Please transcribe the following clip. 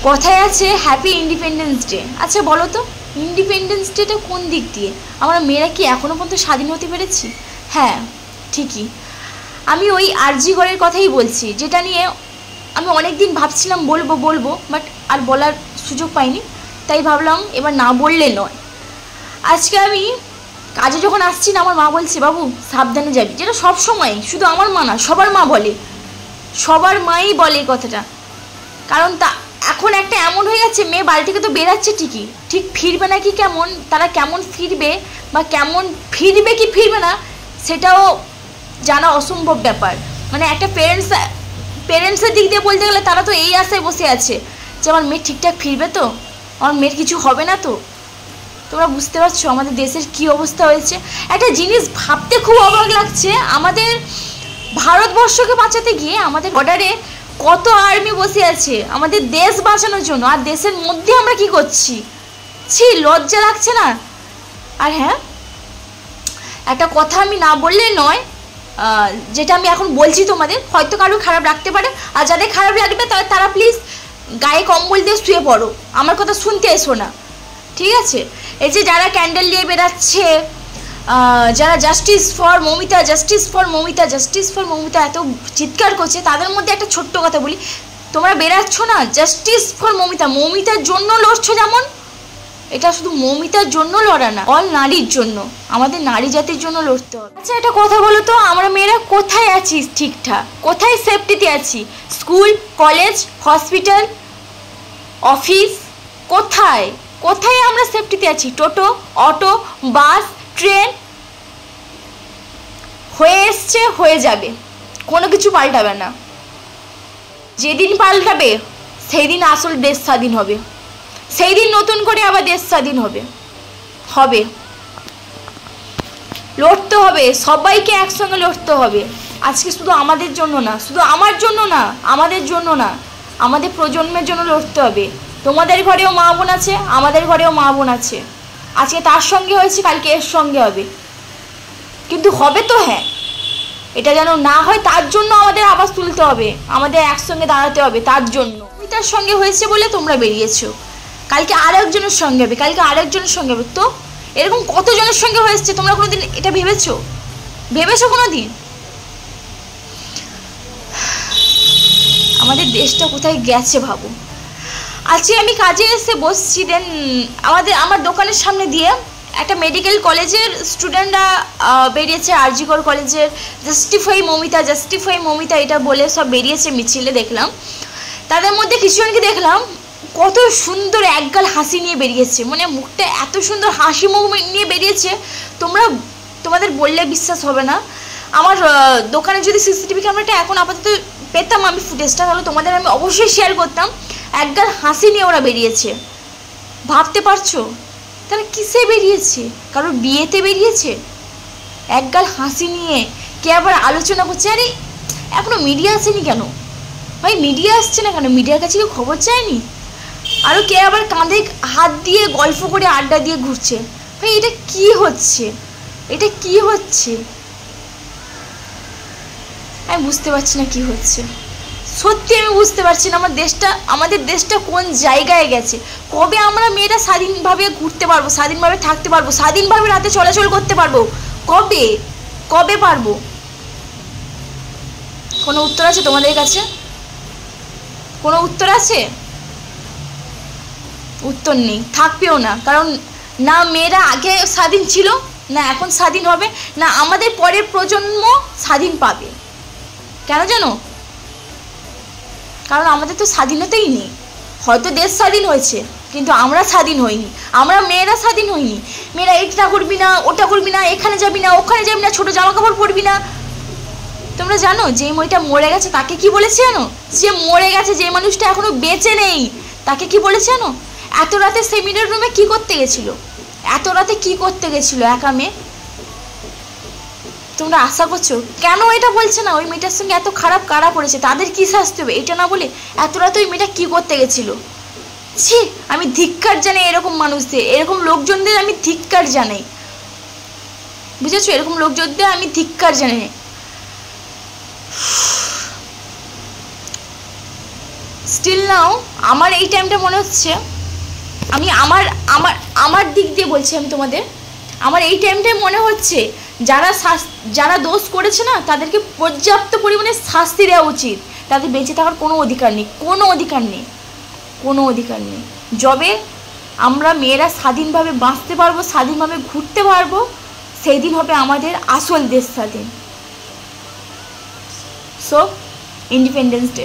কথায় আছে happy independence day. আচ্ছা বলো তো, ইন্ডিপেন্ডেন্স ডেটা কোন দিক দিয়ে? আমরা মেয়েরা কি এখনও পর্যন্ত স্বাধীন হতে পেরেছি? হ্যাঁ ঠিকই, আমি ওই আরজিগড়ের কথাই বলছি, যেটা নিয়ে আমি অনেক দিন ভাবছিলাম বলবো বাট আর বলার সুযোগ পাইনি, তাই ভাবলাম এবার না বললে নয়। আজকে আমি কাজে যখন আসছি না, আমার মা বলছে বাবু সাবধানে যাবি, যেটা সব সময়, শুধু আমার মা না সবার মা বলে, সবার মাই বলে এই কথাটা। কারণ এখন একটা এমন হয়ে গেছে, মেয়ে বাড়ি থেকে তো বেরাচ্ছে ঠিকই, ঠিক ফিরবে না কি কেমন, তারা কেমন ফিরবে বা কেমন ফিরবে কি ফিরবে না সেটাও জানা অসম্ভব ব্যাপার। মানে একটা পেরেন্টসের দিক দিয়ে বলতে গেলে তারা তো এই আশায় বসে আছে যে আমার মেয়ে ঠিকঠাক ফিরবে তো, আমার মেয়ের কিছু হবে না তো। তোমরা বুঝতে পারছো আমাদের দেশের কি অবস্থা হয়েছে? একটা জিনিস ভাবতে খুব অবাক লাগছে, আমাদের ভারতবর্ষকে বাঁচাতে গিয়ে আমাদের বর্ডারে কত আর্মি বসে আছে আমাদের দেশ বাঁচানোর জন্য, আর দেশের মধ্যে আমরা কি করছি? ছি, লজ্জা লাগছে না? আর হ্যাঁ, একটা কথা আমি না বললে নয়, যেটা আমি এখন বলছি তোমাদের হয়তো কারো খারাপ লাগতে পারে, আর যাদের খারাপ লাগবে তারা প্লিজ গায়ে কম্বল দিয়ে শুয়ে পড়ো, আমার কথা শুনতে এসো না, ঠিক আছে? এই যে যারা ক্যান্ডেল নিয়ে বেরাচ্ছে, যারা justice for Mamita justice for Mamita justice for Mamita এত চিৎকার করছে, তাদের মধ্যে একটা ছোট্ট কথা বলি, তোমরা বেরাচ্ছ না জাস্টিস ফর মমিতা, মমিতার জন্য লড়ছো, যেমন এটা শুধু মমিতার জন্য লড়া না, অল নারীর জন্য, আমাদের নারী জাতির জন্য লড়তে হবে। আচ্ছা একটা কথা বলো তো, আমরা মেয়েরা কোথায় আছি ঠিকঠাক? কোথায় সেফটিতে আছি? স্কুল, কলেজ, হসপিটাল, অফিস, কোথায় কোথায় আমরা সেফটিতে আছি? টোটো, অটো, বাস, ট্রেন, হয়ে এসছে, হয়ে যাবে, কোনো কিছু পাল্টাবে না। যেদিন পাল্টাবে সেই দিন আসল দেশ স্বাধীন হবে, সেই দিন নতুন করে আবার দেশ স্বাধীন হবে। লড়তে হবে, সবাইকে একসঙ্গে লড়তে হবে। আজকে শুধু আমাদের জন্য না, শুধু আমার জন্য না, আমাদের জন্য না, আমাদের প্রজন্মের জন্য লড়তে হবে। তোমাদের ঘরেও মা বোন আছে, আমাদের ঘরেও মা বোন আছে, আজকে তার সঙ্গে হয়েছে, কালকে এর সঙ্গে হবে, কিন্তু হবে তো, হ্যাঁ, এটা যেন না হয় তার জন্য আমাদের আওয়াজ তুলতে হবে, আমাদের একসঙ্গে দাঁড়াতে হবে তার জন্য। ওইটার সঙ্গে হয়েছে বলে তোমরা বেরিয়েছো, কালকে আর একজনের সঙ্গে হবে, কালকে আর একজনের সঙ্গে হবে, তো এরকম কতজনের সঙ্গে হয়েছে? তোমরা কোনোদিন এটা ভেবেছো কোনো দিন? আমাদের দেশটা কোথায় গেছে ভাবো। আজকে আমি কাজে এসে বসছি, দেন আমার দোকানের সামনে দিয়ে একটা মেডিকেল কলেজের স্টুডেন্টরা বেরিয়েছে, আরজিগড় কলেজের জাস্টিফাই মমিতা এটা বলে সব বেরিয়েছে মিছিলে, দেখলাম। তাদের মধ্যে কিছুজনকে দেখলাম কত সুন্দর একগাল হাসি নিয়ে বেরিয়েছে, মানে মুখটা এত সুন্দর হাসি মুখ নিয়ে বেরিয়েছে, তোমাদের বললে বিশ্বাস হবে না। আমার দোকানে যদি সিসিটিভি ক্যামেরাটা এখন আপাতত পেতাম আমি ফুটেজটা, তাহলে তোমাদের আমি অবশ্যই শেয়ার করতাম। একগাল হাসি নিয়ে ওরা বেরিয়েছে, ভাবতে পারছো তারা কিসে বেরিয়েছে? কারোর বিয়েতে বেরিয়েছে, একগাল হাসি নিয়ে। কে আবার আলোচনা করছে, আরে এখনো মিডিয়া আসেনি কেন ভাই? মিডিয়া আসছে না কেন? মিডিয়ার কাছে কেউ খবর চায়নি? আরও কে আবার কাঁধে হাত দিয়ে গল্প করে আড্ডা দিয়ে ঘুরছে। ভাই এটা কি হচ্ছে? আমি বুঝতে পারছি না কি হচ্ছে, সত্যি আমি বুঝতে পারছি না। আমাদের দেশটা কোন জায়গায় গেছে? কবে আমরা মেয়েরা স্বাধীনভাবে ঘুরতে পারবো, স্বাধীনভাবে থাকতে পারবো, স্বাধীনভাবে রাতে চলাচল করতে পারবো? কবে পারবো? কোনো উত্তর আছে তোমাদের কাছে? কোনো উত্তর আছে? উত্তর নেই, থাকবেও না। কারণ না মেয়েরা আগে স্বাধীন ছিল, না এখন স্বাধীন হবে, না আমাদের পরের প্রজন্ম স্বাধীন পাবে। কেন জানো? কারণ আমাদের তো স্বাধীনতাই নেই। হয়তো দেশ স্বাধীন হয়েছে, কিন্তু আমরা স্বাধীন হইনি, আমরা মেয়েরা স্বাধীন হইনি। মেয়েরা এটা করবি না, ওটা করবি না, এখানে যাবি না, ওখানে যাবি না, ছোটো জামা কাপড় পরবি না। তোমরা জানো যে মেয়েটা মরে গেছে তাকে কি বলেছে জানো? যে মরে গেছে, যে মানুষটা এখনো বেঁচে নেই, তাকে কি বলেছে জানো? এত রাতে সেমিনার রুমে কি করতে গেছিল? একা মেয়ে? তোমরা আশা করছো কেন এটা বলছে না? ওই মেয়েটার সঙ্গে এত খারাপ কারা পড়েছে, তাদের কি শাস্তি হবে এটা না বলে এত রাতে ওই মেয়েটা কি করতে গেছিল? ছি, আমি ধিক্কার জানাই এরকম মানুষদের, এরকম লোকজনদের আমি ধিক্কার জানাই, বুঝেছো? এরকম লোকজনদের আমি ধিক্কার জানাই। স্টিল নাও আমার এই টাইমটা মনে হচ্ছে, আমি আমার আমার আমার দিক দিয়ে বলছি, আমি তোমাদের আমার এই টাইমটাই মনে হচ্ছে যারা দোষ করেছে না তাদেরকে পর্যাপ্ত পরিমাণে শাস্তি দেওয়া উচিত। তাদের বেঁচে থাকার কোনো অধিকার নেই, কোনো অধিকার নেই, কোনো অধিকার নেই। যবে আমরা মেয়েরা স্বাধীনভাবে বাঁচতে পারবো, স্বাধীনভাবে ঘুরতে পারবো, সেই দিন হবে আমাদের আসল দেশ স্বাধীন। So independence day.